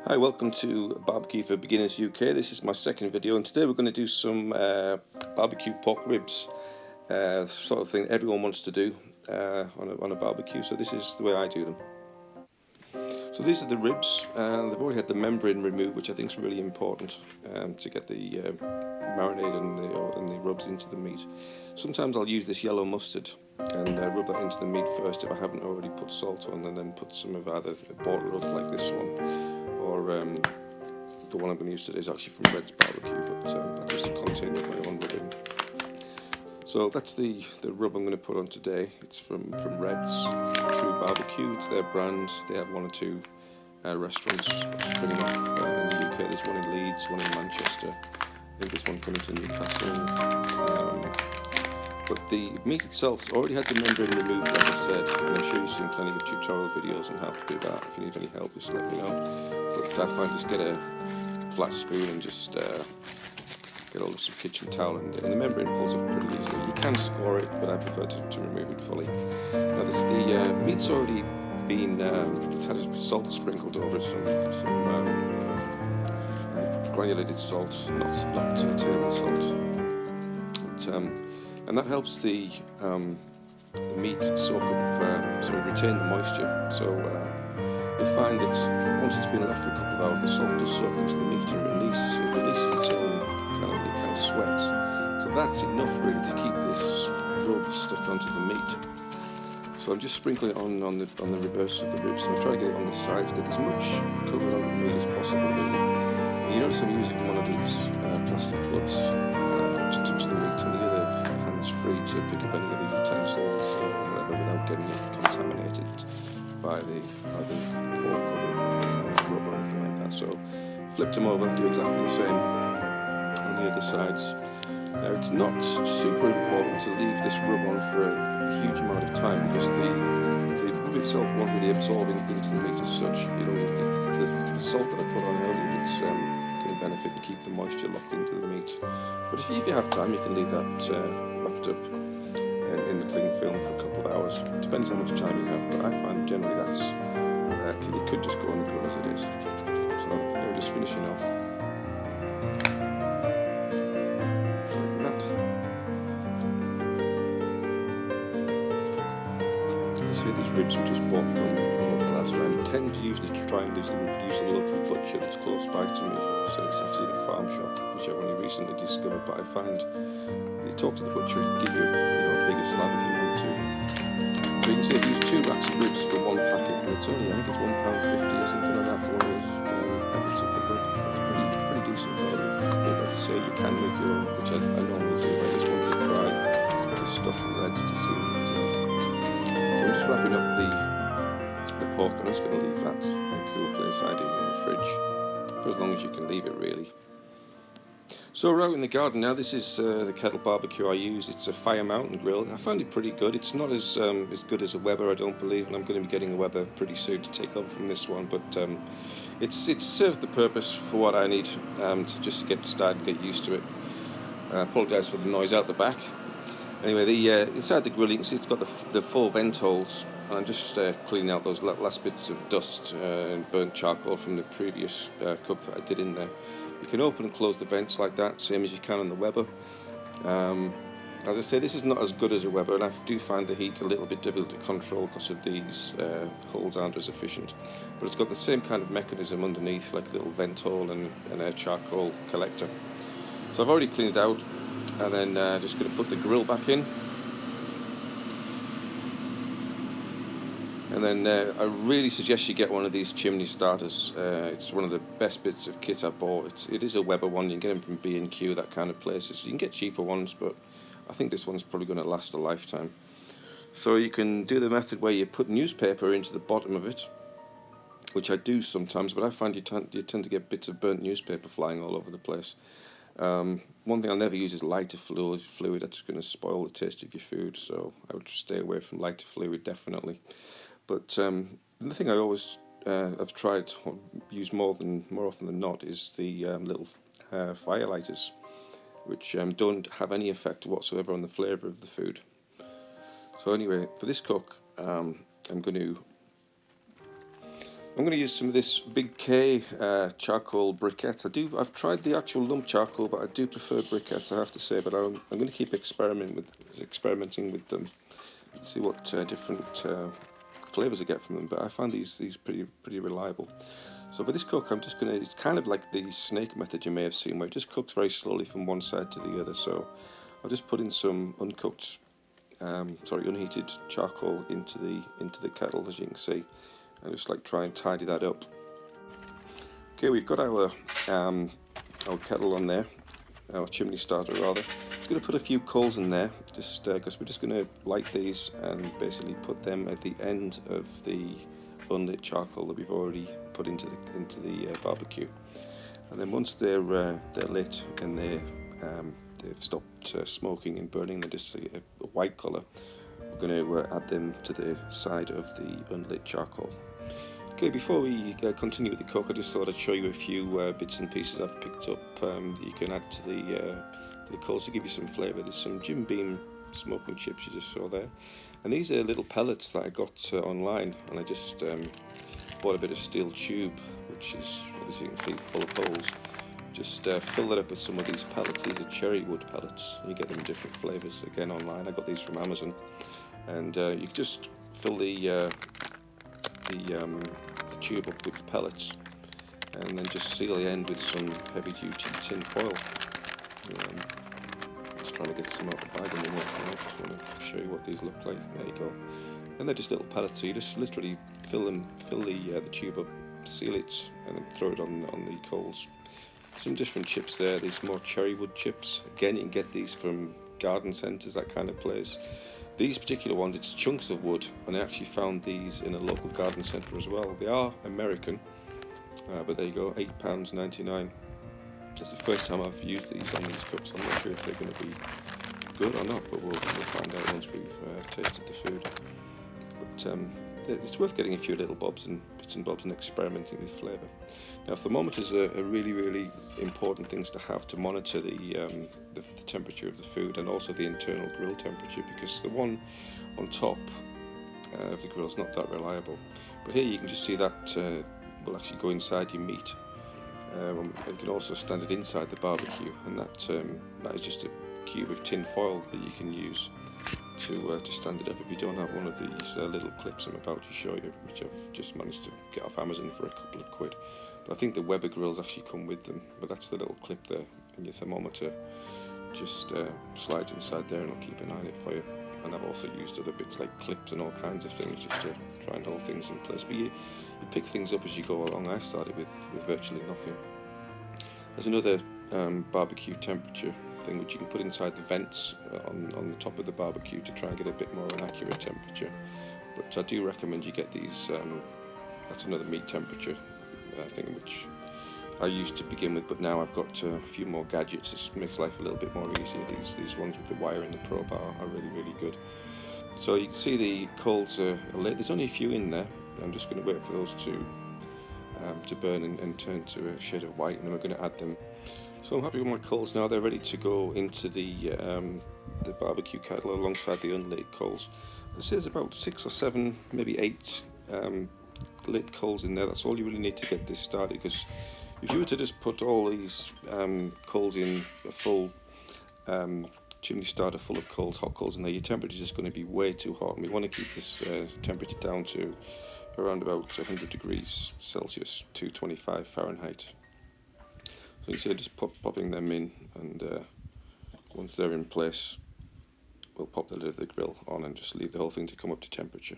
Hi, welcome to Barbecue for Beginners UK. This is my second video, and today we're going to do some barbecue pork ribs, sort of thing everyone wants to do on a barbecue. So this is the way I do them. So these are the ribs, and they've already had the membrane removed, which I think is really important to get the marinade and the rubs into the meat. Sometimes I'll use this yellow mustard and rub that into the meat first if I haven't already put salt on, and then put some of either bought rub like this one, or the one I'm going to use today is actually from Reds Barbecue, but that's just a container of my own rubbing. So that's the rub I'm going to put on today. It's from Reds True BBQ. It's their brand. They have one or two restaurants springing up in the UK. There's one in Leeds, one in Manchester. I think there's one coming to Newcastle. But the meat itself's already had the membrane removed, like I said, and I'm sure you've seen plenty of tutorial videos on how to do that. If you need any help, just let me know. But I find just get a flat spoon and just get hold of some kitchen towel, and the membrane pulls up pretty easily. You can score it, but I prefer to remove it fully. Now the meat's already been, it's had salt sprinkled over it, some granulated salt, not table salt. But, and that helps the meat soak up, retain the moisture. So you find that once it's been left for a couple of hours, the salt does soak into the meat and it releases its own kind of sweats. So that's enough really to keep this rub stuck onto the meat. So I'm just sprinkling it on the reverse of the ribs, and I'll try to get it on the sides, get as much cover on the meat as possible really. And you notice I'm using one of these plastic plugs to touch the meat, and the other hand's free to pick up any of the utensils or whatever without getting it contaminated by the pork or the rub or anything like that. So flipped them over, do exactly the same on the other sides. Now it's not super important to leave this rub on for a huge amount of time, because the rub itself won't really absorb into the meat as such. You know, the salt that I put on earlier, it's going to benefit and keep the moisture locked into the meat. But if you have time, you can leave that wrapped up in the cling film for a couple of hours. It depends how much time you have, but I find generally that's you could just go on the grill as it is. So we're just finishing off. These ribs were just bought from the local Asda. I tend to usually try and use the local butcher that's close by to me. So it's actually the farm shop, which I've only recently discovered. But I find you talk to the butcher, and give you a bigger slab if you want to. So you can see I've used 2 racks of ribs for 1 packet, and it's only, I think it's £1.50 or something like that for one of those packets of the rib. It's pretty decent value. But as I say, you can make your own, which I normally do. I just want to try this stuff from Reds to see what it's like. I'm just wrapping up the pork, and I'm just going to leave that in a cool place, ideally in the fridge, for as long as you can leave it really. So we're out in the garden now. This is the kettle barbecue I use. It's a Fire Mountain grill. I found it pretty good. It's not as good as a Weber, I don't believe, and I'm going to be getting a Weber pretty soon to take over from this one. But it's served the purpose for what I need to just get started, get used to it. I apologise for the noise out the back. Anyway, inside the grill you can see it's got the 4 vent holes, and I'm just cleaning out those last bits of dust and burnt charcoal from the previous cook that I did in there. You can open and close the vents like that, same as you can on the Weber. As I say, this is not as good as a Weber, and I do find the heat a little bit difficult to control because of these holes aren't as efficient. But it's got the same kind of mechanism underneath, like a little vent hole and a charcoal collector. So I've already cleaned it out. And then just going to put the grill back in, and then I really suggest you get one of these chimney starters. It's one of the best bits of kit I bought. It is a Weber one. You can get them from B&Q, that kind of places. You can get cheaper ones, but I think this one's probably going to last a lifetime. So you can do the method where you put newspaper into the bottom of it, which I do sometimes, but I find you tend to get bits of burnt newspaper flying all over the place. One thing I'll never use is lighter fluid. That's going to spoil the taste of your food, so I would stay away from lighter fluid definitely. But the thing I always have tried or use more often than not is the little fire lighters, which don't have any effect whatsoever on the flavour of the food. So anyway, for this cook, I'm going to I'm going to use some of this Big K charcoal briquettes. I've tried the actual lump charcoal, but I do prefer briquettes, I have to say. But I'm going to keep experimenting with them, see what different flavours I get from them. But I find these pretty reliable. So for this cook, I'm just going to. It's kind of like the snake method you may have seen, where it just cooks very slowly from one side to the other. So I'll just put in some unheated charcoal into the kettle, as you can see. And just like try and tidy that up. Okay, we've got our kettle on there, our chimney starter rather. Just going to put a few coals in there, just because we're just going to light these and basically put them at the end of the unlit charcoal that we've already put into the barbecue. And then once they're lit and they've stopped smoking and burning, they're just a white colour, we're going to add them to the side of the unlit charcoal. Okay, before we continue with the cook, I just thought I'd show you a few bits and pieces I've picked up that you can add to the coals to give you some flavour. There's some Jim Beam smoking chips you just saw there, and these are little pellets that I got online, and I just bought a bit of steel tube, which is, as you can see, full of holes. Just fill that up with some of these pellets. These are cherry wood pellets. You get them in different flavours, again online. I got these from Amazon, and you can just fill the tube up with pellets, and then just seal the end with some heavy-duty tin foil. Just trying to get some out the bag in the minute. I just want to show you what these look like. There you go. And they're just little pellets, so you just literally fill the tube up, seal it, and then throw it on the coals. Some different chips there. These more cherry wood chips. Again, you can get these from garden centres, that kind of place. These particular ones, it's chunks of wood, and I actually found these in a local garden centre as well. They are American, but there you go, £8.99. It's the first time I've used these on these cooks. I'm not sure if they're going to be good or not, but we'll find out once we've tasted the food. But it's worth getting a few little bits and bobs and experimenting with flavour. Now, thermometers are really important things to have to monitor the temperature of the food, and also the internal grill temperature, because the one on top of the grill is not that reliable. But here you can just see that will actually go inside your meat. You can also stand it inside the barbecue, and that is just a cube of tin foil that you can use to stand it up if you don't have one of these little clips I'm about to show you, which I've just managed to get off Amazon for a couple of quid. But I think the Weber grills actually come with them, but that's the little clip there, and your thermometer just slides inside there, and I'll keep an eye on it for you. And I've also used other bits like clips and all kinds of things just to try and hold things in place. But you pick things up as you go along. I started with virtually nothing. There's another barbecue temperature thing which you can put inside the vents on the top of the barbecue to try and get a bit more of an accurate temperature. But I do recommend you get these. That's another meat temperature thing which I used to begin with, but now I've got a few more gadgets. This makes life a little bit more easier. These ones with the wire and the probe are really good. So you can see the coals are lit. There's only a few in there. I'm just going to wait for those to burn and turn to a shade of white, and then we're going to add them. So I'm happy with my coals now. They're ready to go into the barbecue kettle alongside the unlit coals. This is about 6 or 7, maybe 8 lit coals in there. That's all you really need to get this started, because if you were to just put all these coals in a full chimney starter full of coals, hot coals in there, your temperature is just going to be way too hot. And we want to keep this temperature down to around about 100 degrees Celsius, 225 Fahrenheit. So you can see just popping them in, and once they're in place, we'll pop the lid of the grill on and just leave the whole thing to come up to temperature.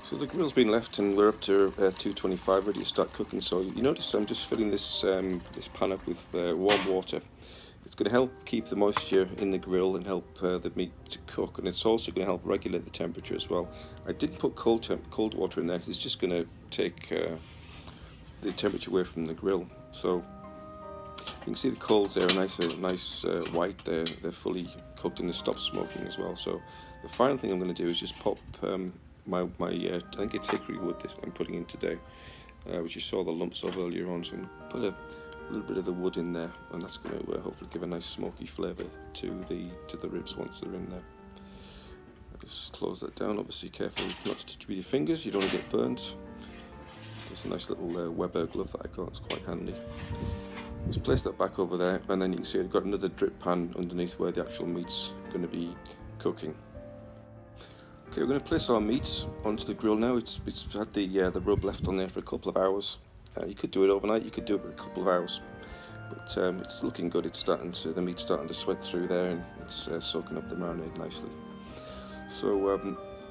So the grill's been left, and we're up to 225, ready to start cooking. So you notice I'm just filling this pan up with warm water. It's going to help keep the moisture in the grill and help the meat to cook, and it's also going to help regulate the temperature as well. I didn't put cold water in there because it's just going to take the temperature away from the grill. So you can see the coals there are nice white. They're fully cooked and they stopped smoking as well. So the final thing I'm going to do is just pop my I think it's hickory wood that I'm putting in today, which you saw the lumps of earlier on. So I'm going to put a little bit of the wood in there, and that's going to hopefully give a nice smoky flavour to the ribs once they're in there. Just close that down. Obviously, careful not to touch with your fingers. You don't want to get burnt. It's a nice little Weber glove that I got. It's quite handy. Just place that back over there, and then you can see I've got another drip pan underneath where the actual meat's going to be cooking. Okay, we're going to place our meats onto the grill now. It's had the rub left on there for a couple of hours. You could do it overnight. You could do it for a couple of hours, but it's looking good. It's the meat's starting to sweat through there, and it's soaking up the marinade nicely. So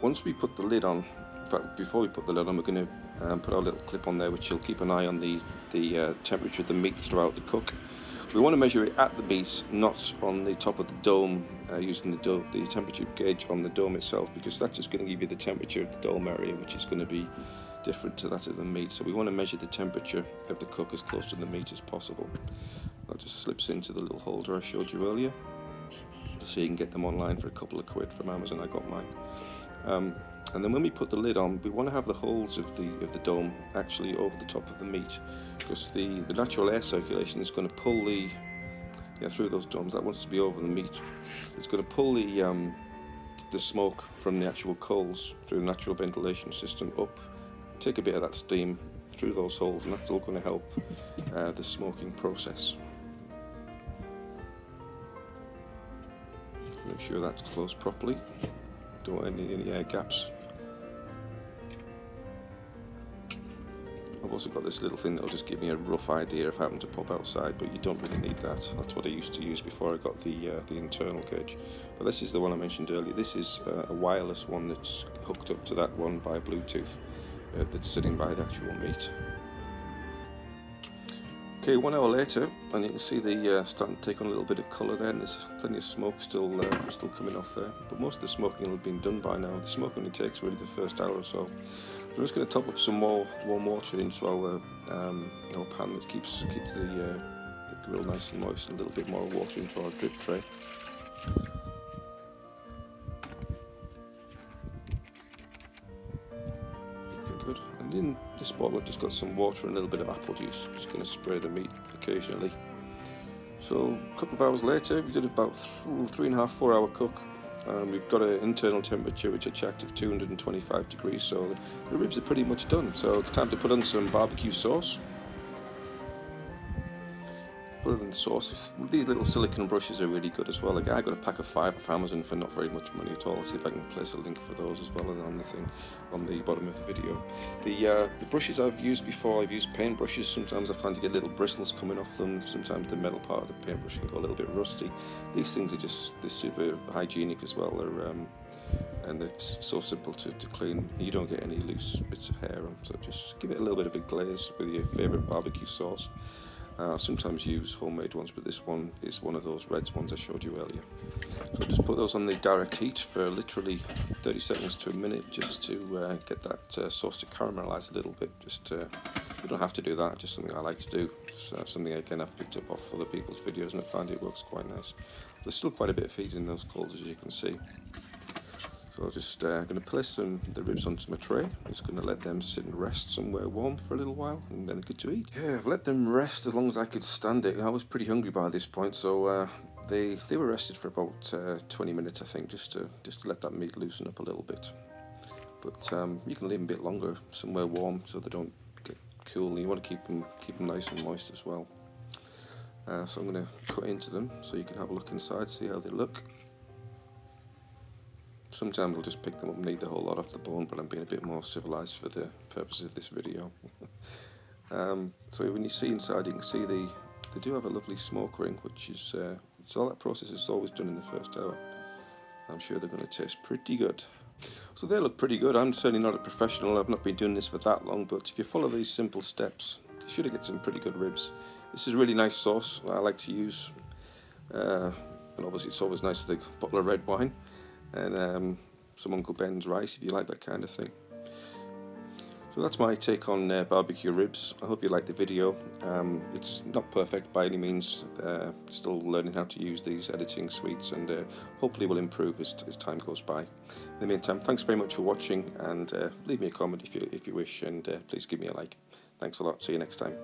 once we put the lid on, in fact, before we put the lid on, we're going to put our little clip on there, which will keep an eye on the temperature of the meat throughout the cook. We want to measure it at the meat, not on the top of the dome, using the temperature gauge on the dome itself, because that's just going to give you the temperature of the dome area, which is going to be different to that of the meat. So we want to measure the temperature of the cook as close to the meat as possible. That just slips into the little holder I showed you earlier, so you can get them online for a couple of quid from Amazon. I got mine. And then when we put the lid on, we want to have the holes of the dome actually over the top of the meat, because the natural air circulation is going to pull through those domes. That wants to be over the meat. It's going to pull the smoke from the actual coals through the natural ventilation system up, take a bit of that steam through those holes, and that's all going to help the smoking process. Make sure that's closed properly. Don't want any air gaps. I've also got this little thing that'll just give me a rough idea of having to pop outside, but you don't really need that. That's what I used to use before I got the internal gauge. But this is the one I mentioned earlier. This is a wireless one that's hooked up to that one via Bluetooth that's sitting by the actual meat. Okay, 1 hour later, and you can see the starting to take on a little bit of colour there, and there's plenty of smoke still coming off there. But most of the smoking will have been done by now. The smoke only takes really the first hour or so. I'm just going to top up some more warm water into our pan that keeps the grill nice and moist, and a little bit more water into our drip tray. Good. And in this bottle I've just got some water and a little bit of apple juice. I'm just going to spray the meat occasionally. So a couple of hours later, we did about 3.5–4 hour cook. We've got an internal temperature which I checked of 225 degrees, so the ribs are pretty much done. So it's time to put on some barbecue sauce. Put it in the sauce. These little silicone brushes are really good as well. Like, I got a pack of 5 off Amazon for not very much money at all. I'll see if I can place a link for those as well on the thing on the bottom of the video. The brushes I've used before, I've used paint brushes. Sometimes I find you get little bristles coming off them. Sometimes the metal part of the paintbrush can go a little bit rusty. These things are they're super hygienic as well. And they're so simple to clean. You don't get any loose bits of hair on. So just give it a little bit of a glaze with your favourite barbecue sauce. Sometimes use homemade ones, but this one is one of those Reds ones I showed you earlier. So just put those on the direct heat for literally 30 seconds to a minute, just to get that sauce to caramelise a little bit. You don't have to do that, just something I like to do. It's something again I've picked up off other people's videos, and I find it works quite nice. There's still quite a bit of heat in those coals, as you can see. So I'm just going to place the ribs onto my tray. I'm just going to let them sit and rest somewhere warm for a little while, and then they're good to eat. Yeah, I've let them rest as long as I could stand it. I was pretty hungry by this point, so they were rested for about 20 minutes, I think, just to let that meat loosen up a little bit. But you can leave them a bit longer somewhere warm so they don't get cool. You want to keep them nice and moist as well. So I'm going to cut into them so you can have a look inside, see how they look. Sometimes I'll just pick them up and eat the whole lot off the bone, but I'm being a bit more civilised for the purpose of this video. So when you see inside, you can see they do have a lovely smoke ring, which is all that process is always done in the first hour. I'm sure they're going to taste pretty good. So they look pretty good. I'm certainly not a professional. I've not been doing this for that long, but if you follow these simple steps, you should get some pretty good ribs. This is a really nice sauce I like to use, and obviously it's always nice with a bottle of red wine. And some Uncle Ben's rice, if you like that kind of thing. So that's my take on barbecue ribs. I hope you liked the video. It's not perfect by any means. Still learning how to use these editing suites, and hopefully will improve as time goes by. In the meantime, thanks very much for watching, and leave me a comment if you wish, and please give me a like. Thanks a lot. See you next time.